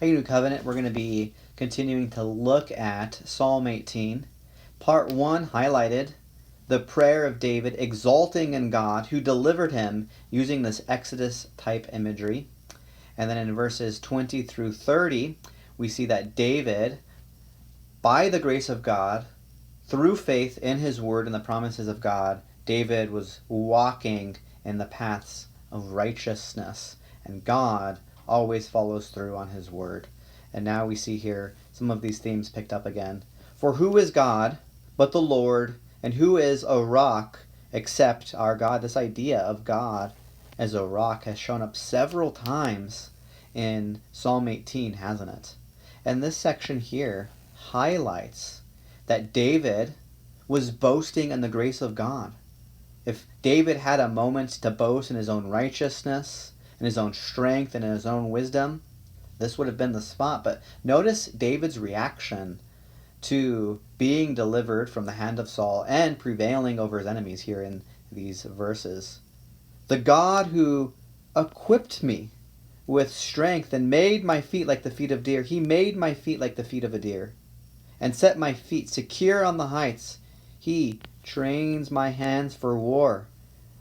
Hey, New Covenant, we're going to be continuing to look at Psalm 18. Part 1 highlighted the prayer of David exalting in God who delivered him using this Exodus type imagery. And then in verses 20 through 30, we see that David, by the grace of God, through faith in his word and the promises of God, David was walking in the paths of righteousness. And God always follows through on his word. And now we see here some of these themes picked up again. For who is God but the Lord, and who is a rock except our God? This idea of God as a rock has shown up several times in Psalm 18, hasn't it? And this section here highlights that David was boasting in the grace of God. If David had a moment to boast in his own righteousness, in his own strength, and in his own wisdom, this would have been the spot. But notice David's reaction to being delivered from the hand of Saul and prevailing over his enemies here in these verses. The God who equipped me with strength and made my feet like the feet of deer. He made my feet like the feet of a deer and set my feet secure on the heights. He trains my hands for war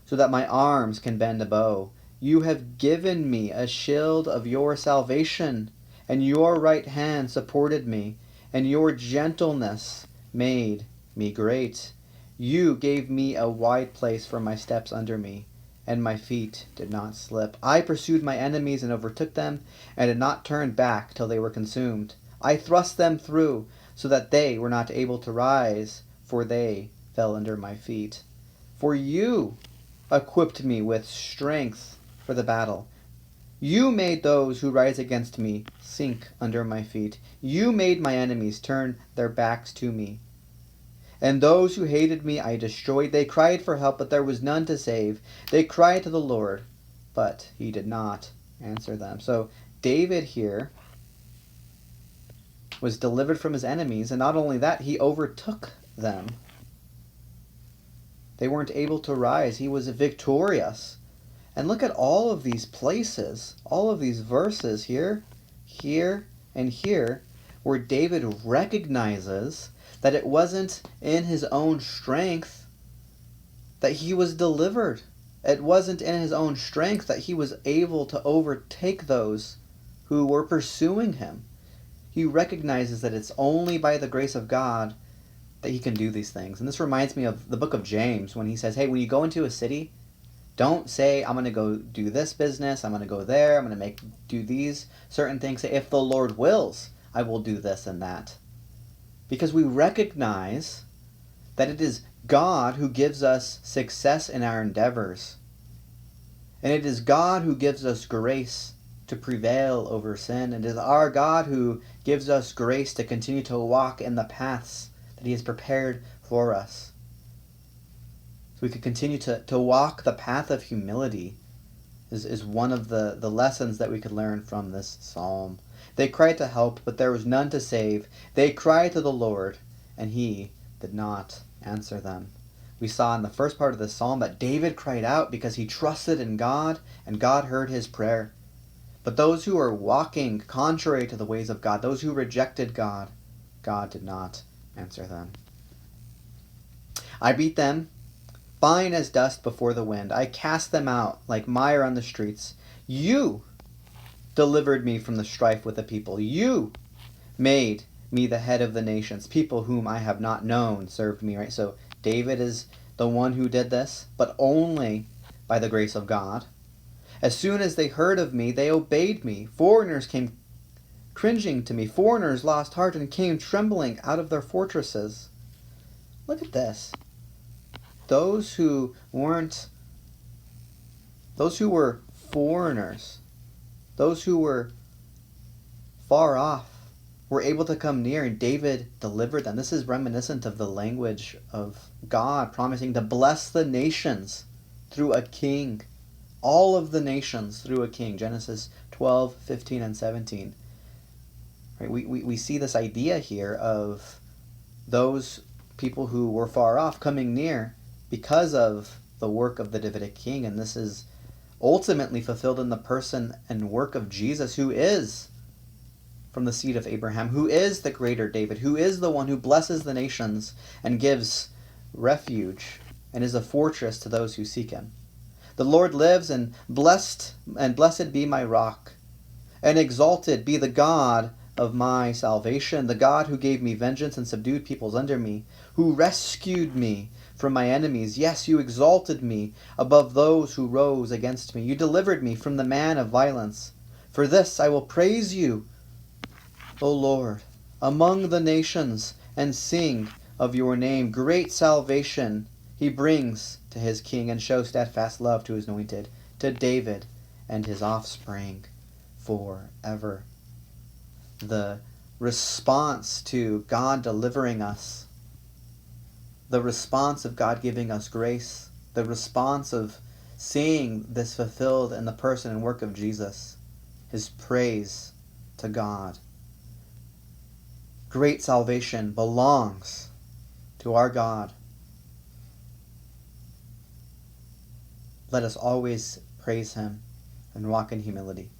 so that my arms can bend a bow. You have given me a shield of your salvation, and your right hand supported me, and your gentleness made me great. You gave me a wide place for my steps under me, and my feet did not slip. I pursued my enemies and overtook them, and did not turn back till they were consumed. I thrust them through, so that they were not able to rise, for they fell under my feet. For you equipped me with strength for the battle. You made those who rise against me sink under my feet. You made my enemies turn their backs to me. And those who hated me I destroyed. They cried for help, but there was none to save. They cried to the Lord, but he did not answer them. So David here was delivered from his enemies, and not only that, he overtook them. They weren't able to rise. He was victorious. And look at all of these places, all of these verses here, and here, where David recognizes that it wasn't in his own strength that he was delivered. It wasn't in his own strength that he was able to overtake those who were pursuing him. He recognizes that it's only by the grace of God that he can do these things. And this reminds me of the book of James when he says, hey, when you go into a city, don't say, I'm going to go do this business, I'm going to go there, I'm going to do these certain things. Say, if the Lord wills, I will do this and that. Because we recognize that it is God who gives us success in our endeavors. And it is God who gives us grace to prevail over sin. It is our God who gives us grace to continue to walk in the paths that he has prepared for us. So we could continue to walk the path of humility is one of the lessons that we could learn from this psalm. They cried to help, but there was none to save. They cried to the Lord, and he did not answer them. We saw in the first part of the psalm that David cried out because he trusted in God, and God heard his prayer. But those who are walking contrary to the ways of God, those who rejected God, God did not answer them. I beat them fine as dust before the wind. I cast them out like mire on the streets. You delivered me from the strife with the people. You made me the head of the nations. People whom I have not known served me. Right? So David is the one who did this, but only by the grace of God. As soon as they heard of me, they obeyed me. Foreigners came cringing to me. Foreigners lost heart and came trembling out of their fortresses. Look at this. Those who were foreigners, those who were far off, were able to come near, and David delivered them. This is reminiscent of the language of God promising to bless the nations through a king. All of the nations through a king. Genesis 12, 15, and 17. Right? We see this idea here of those people who were far off coming near because of the work of the Davidic king, and this is ultimately fulfilled in the person and work of Jesus, who is from the seed of Abraham, who is the greater David, who is the one who blesses the nations and gives refuge and is a fortress to those who seek him. The Lord lives, and blessed be my rock, and exalted be the God of my salvation, the God who gave me vengeance and subdued peoples under me, who rescued me from my enemies. Yes, you exalted me above those who rose against me. You delivered me from the man of violence. For this I will praise you, O Lord, among the nations, and sing of your name. Great salvation he brings to his king, and shows steadfast love to his anointed, to David and his offspring forever. The response to God delivering us, the response of God giving us grace, the response of seeing this fulfilled in the person and work of Jesus, is praise to God. Great salvation belongs to our God. Let us always praise him and walk in humility.